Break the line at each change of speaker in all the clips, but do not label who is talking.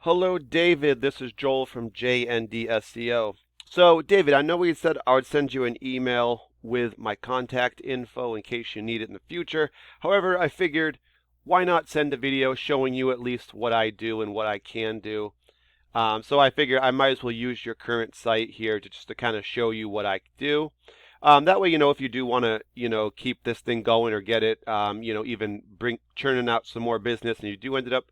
Hello, David. This is Joel from JND SEO. So, David, I know we said I would send you an email with my contact info in case you need it in the future. However, I figured why not send a video showing you at least what I do and what I can do. So I figure I might as well use your current site here to just to kind of show you what I do. That way, if you do want to, keep this thing going or get it, even churning out some more business, and you do ended up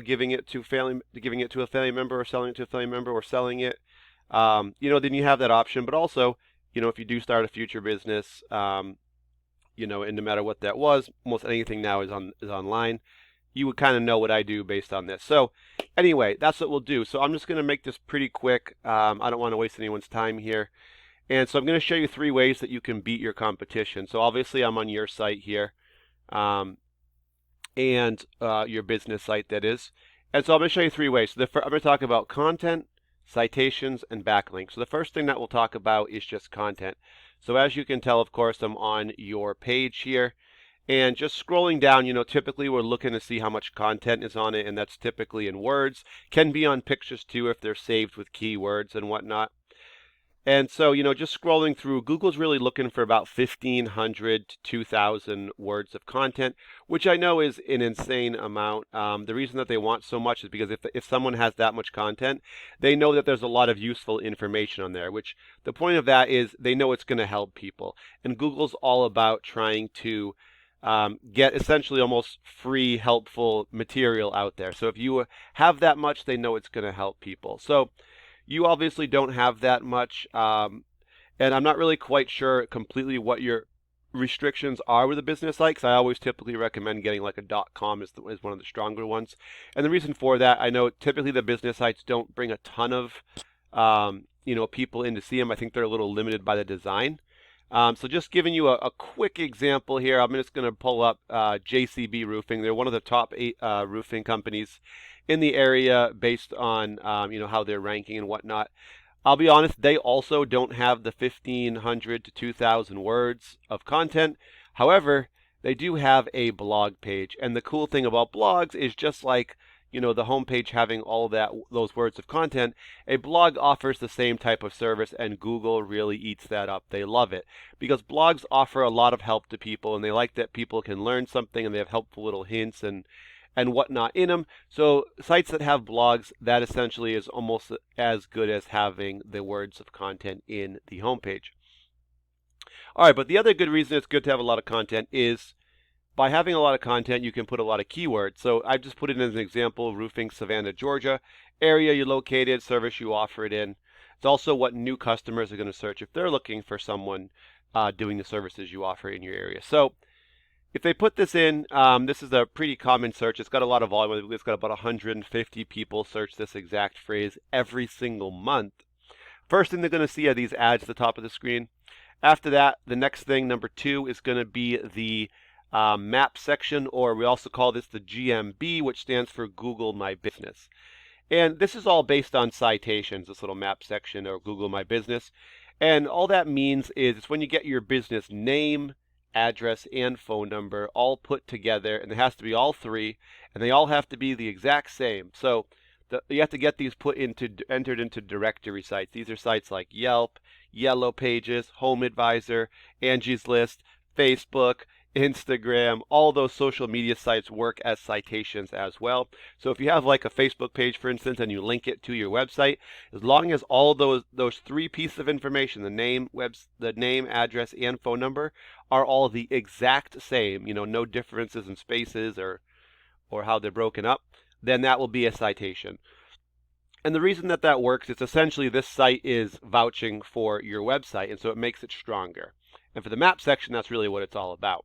giving it to a family member or selling it to a family member or selling it, then you have that option. But also, if you do start a future business, and no matter what that was, almost anything now is online. You would kind of know what I do based on this. So anyway, that's what we'll do. So I'm just going to make this pretty quick. I don't want to waste anyone's time here. And so I'm going to show you 3 ways that you can beat your competition. So obviously I'm on your site here. And your business site, that is. And so I'm going to show you 3 ways. So I'm going to talk about content, citations, and backlinks. So the first thing that we'll talk about is just content. So as you can tell, of course, I'm on your page here. And just scrolling down, typically we're looking to see how much content is on it, and that's typically in words. Can be on pictures too if they're saved with keywords and whatnot. And so, just scrolling through, Google's really looking for about 1,500 to 2,000 words of content, which I know is an insane amount. The reason that they want so much is because if someone has that much content, they know that there's a lot of useful information on there, which the point of that is they know it's going to help people. And Google's all about trying to get essentially almost free, helpful material out there. So if you have that much, they know it's going to help people. So you obviously don't have that much, and I'm not really quite sure completely what your restrictions are with a business site, because I always typically recommend getting like a .com is one of the stronger ones. And the reason for that, I know typically the business sites don't bring a ton of people in to see them. I think they're a little limited by the design. So just giving you a quick example here, I'm just going to pull up JCB Roofing. They're one of the top 8 roofing companies in the area based on how they're ranking and whatnot. I'll be honest, they also don't have the 1,500 to 2,000 words of content. However, they do have a blog page, and the cool thing about blogs is just like the homepage having all those words of content, a blog offers the same type of service, and Google really eats that up. They love it because blogs offer a lot of help to people, and they like that people can learn something, and they have helpful little hints and whatnot in them. So sites that have blogs, that essentially is almost as good as having the words of content in the homepage. All right, but the other good reason it's good to have a lot of content is by having a lot of content, you can put a lot of keywords. So I've just put it as an example: roofing, Savannah, Georgia, area you're located, service you offer it in. It's also what new customers are going to search if they're looking for someone doing the services you offer in your area. So if they put this in, this is a pretty common search. It's got a lot of volume. It's got about 150 people search this exact phrase every single month. First thing they're going to see are these ads at the top of the screen. After that, the next thing, number 2, is going to be the map section, or we also call this the GMB, which stands for Google My Business. And this is all based on citations, this little map section, or Google My Business. And all that means is it's when you get your business name, address, and phone number all put together, and it has to be all 3, and they all have to be the exact same. So you have to get these entered into directory sites. These are sites like Yelp, Yellow Pages, Home Advisor, Angie's List, Facebook, Instagram. All those social media sites work as citations as well. So if you have like a Facebook page, for instance, and you link it to your website, as long as all those 3 pieces of information, the name, address, and phone number, are all the exact same, no differences in spaces or how they're broken up, then that will be a citation. And the reason that works is essentially this site is vouching for your website, and so it makes it stronger. And for the map section, that's really what it's all about.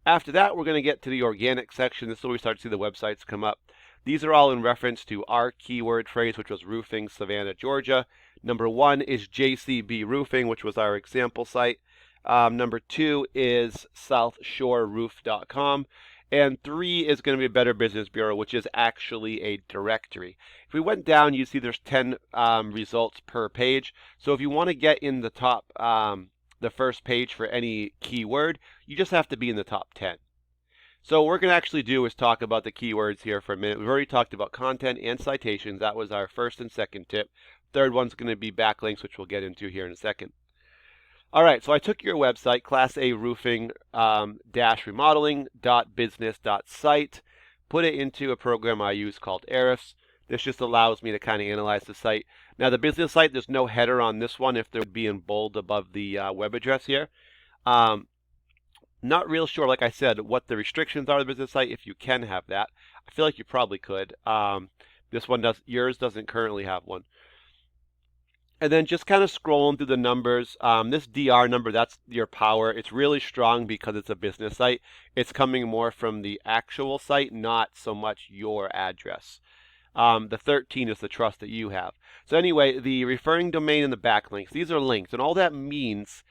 After that, we're going to get to the organic section. This is where we start to see the websites come up. These are all in reference to our keyword phrase, which was roofing, Savannah, Georgia. Number 1 is JCB Roofing, which was our example site. Number 2 is southshoreroof.com. And 3 is going to be Better Business Bureau, which is actually a directory. If we went down, you see there's 10 results per page. So if you want to get in the top, the first page for any keyword, you just have to be in the top 10. So what we're going to actually do is talk about the keywords here for a minute. We've already talked about content and citations. That was our first and second tip. Third one's going to be backlinks, which we'll get into here in a second. All right, so I took your website, Class A Roofing remodeling.business.site, put it into a program I use called Ahrefs. This just allows me to kind of analyze the site. Now, the business site, there's no header on this one if there would be in bold above the web address here. Not real sure, like I said, what the restrictions are of the business site, if you can have that. I feel like you probably could. Yours doesn't currently have one. And then just kind of scrolling through the numbers. This DR number, that's your power. It's really strong because it's a business site. It's coming more from the actual site, not so much your address. The 13 is the trust that you have. So anyway, the referring domain and the backlinks, these are links. And all that means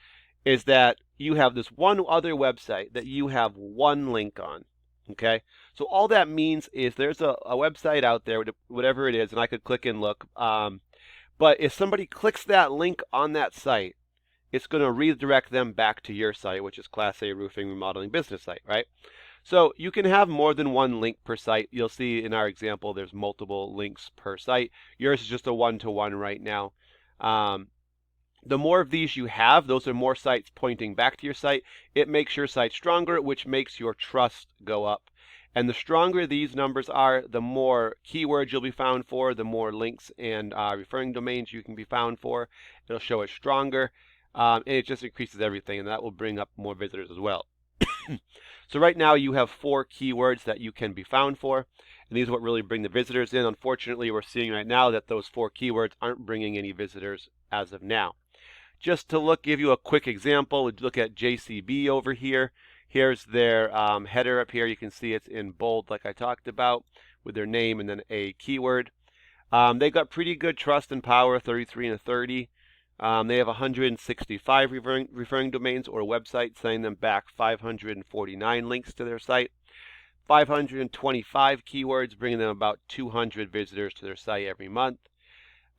is that you have this one other website that you have one link on. Okay? So all that means is there's a website out there, whatever it is, and I could click and look. But if somebody clicks that link on that site, it's going to redirect them back to your site, which is Class A Roofing Remodeling Business Site, right? So you can have more than one link per site. You'll see in our example, there's multiple links per site. Yours is just a one-to-one right now. The more of these you have, those are more sites pointing back to your site. It makes your site stronger, which makes your trust go up. And the stronger these numbers are, the more keywords you'll be found for, the more links and referring domains you can be found for. It'll show it stronger, and it just increases everything, and that will bring up more visitors as well. So right now you have 4 keywords that you can be found for, and these are what really bring the visitors in. Unfortunately, we're seeing right now that those 4 keywords aren't bringing any visitors as of now. Just to give you a quick example, we look at JCB over here. Here's their header up here. You can see it's in bold like I talked about with their name and then a keyword. They've got pretty good trust and power, 33 and 30. They have 165 referring domains or websites, sending them back 549 links to their site. 525 keywords, bringing them about 200 visitors to their site every month.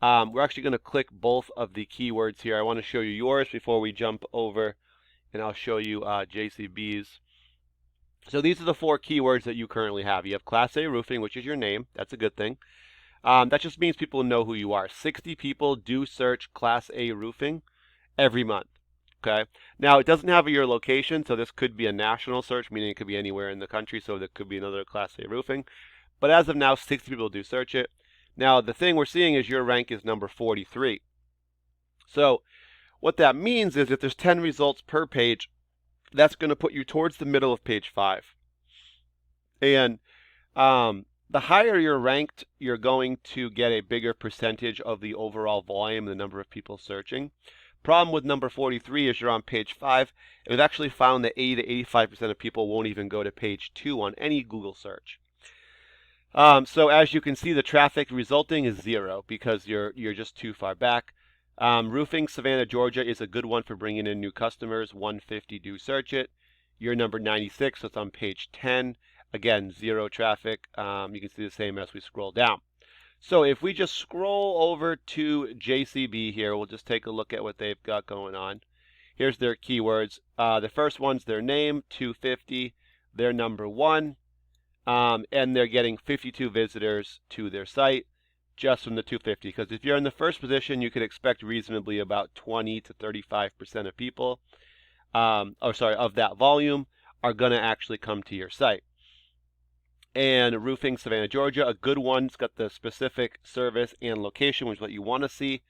We're actually going to click both of the keywords here. I want to show you yours before we jump over, and I'll show you JCB's. So these are the 4 keywords that you currently have. You have Class A Roofing, which is your name. That's a good thing. That just means people know who you are. 60 people do search Class A Roofing every month. Okay. Now, it doesn't have your location, so this could be a national search, meaning it could be anywhere in the country, so there could be another Class A Roofing. But as of now, 60 people do search it. Now, the thing we're seeing is your rank is number 43. So what that means is if there's 10 results per page, that's going to put you towards the middle of page 5. And the higher you're ranked, you're going to get a bigger percentage of the overall volume, the number of people searching. Problem with number 43 is you're on page 5, and we've actually found that 80 to 85% of people won't even go to page 2 on any Google search. So as you can see, the traffic resulting is 0 because you're just too far back. Roofing Savannah, Georgia is a good one for bringing in new customers. 150 do search it. You're number 96, so it's on page 10. Again, 0 traffic. You can see the same as we scroll down. So if we just scroll over to JCB here, we'll just take a look at what they've got going on. Here's their keywords. The first one's their name, 250. They're number 1. And they're getting 52 visitors to their site just from the 250. Because if you're in the first position, you could expect reasonably about 20 to 35% of people, of that volume, are going to actually come to your site. And Roofing Savannah, Georgia, a good one. It's got the specific service and location, which is what you want to see.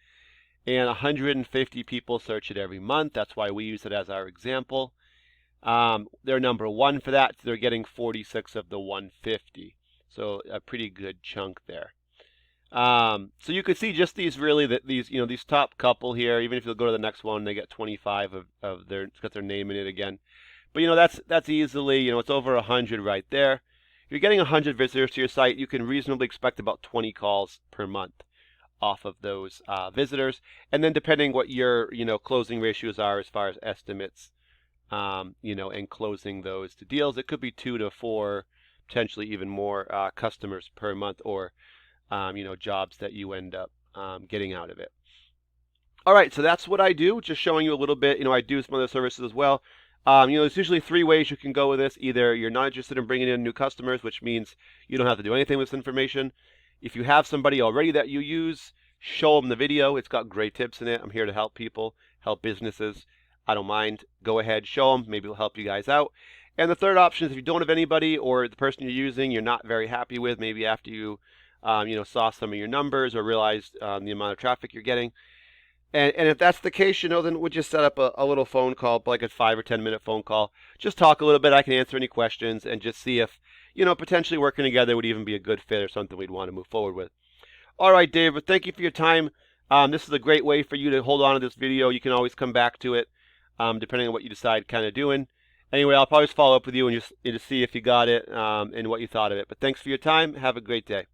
And 150 people search it every month. That's why we use it as our example. They're number 1 for that. So they're getting 46 of the 150. So a pretty good chunk there. So you could see just these these top couple here. Even if you go to the next one, they get 25 of their, it's got their name in it again. But that's easily, it's over 100 right there. If you're getting 100 visitors to your site, you can reasonably expect about 20 calls per month off of those visitors. And then depending what your, closing ratios are as far as estimates, and closing those to deals, it could be 2 to 4, potentially even more customers per month, or jobs that you end up getting out of it. All right, so that's what I do. Just showing you a little bit. I do some other services as well. There's usually three ways you can go with this. Either you're not interested in bringing in new customers, which means you don't have to do anything with this information. If you have somebody already that you use, show them the video. It's got great tips in it. I'm here to help people, help businesses. I don't mind. Go ahead, show them. Maybe it'll help you guys out. And the third option is if you don't have anybody or the person you're using you're not very happy with, maybe after you, saw some of your numbers or realized the amount of traffic you're getting. And if that's the case, then we'll just set up a little phone call, like a 5 or 10 minute phone call. Just talk a little bit. I can answer any questions and just see if, potentially working together would even be a good fit or something we'd want to move forward with. All right, David, thank you for your time. This is a great way for you to hold on to this video. You can always come back to it, depending on what you decide kind of doing. Anyway, I'll probably follow up with you and just see if you got it and what you thought of it. But thanks for your time. Have a great day.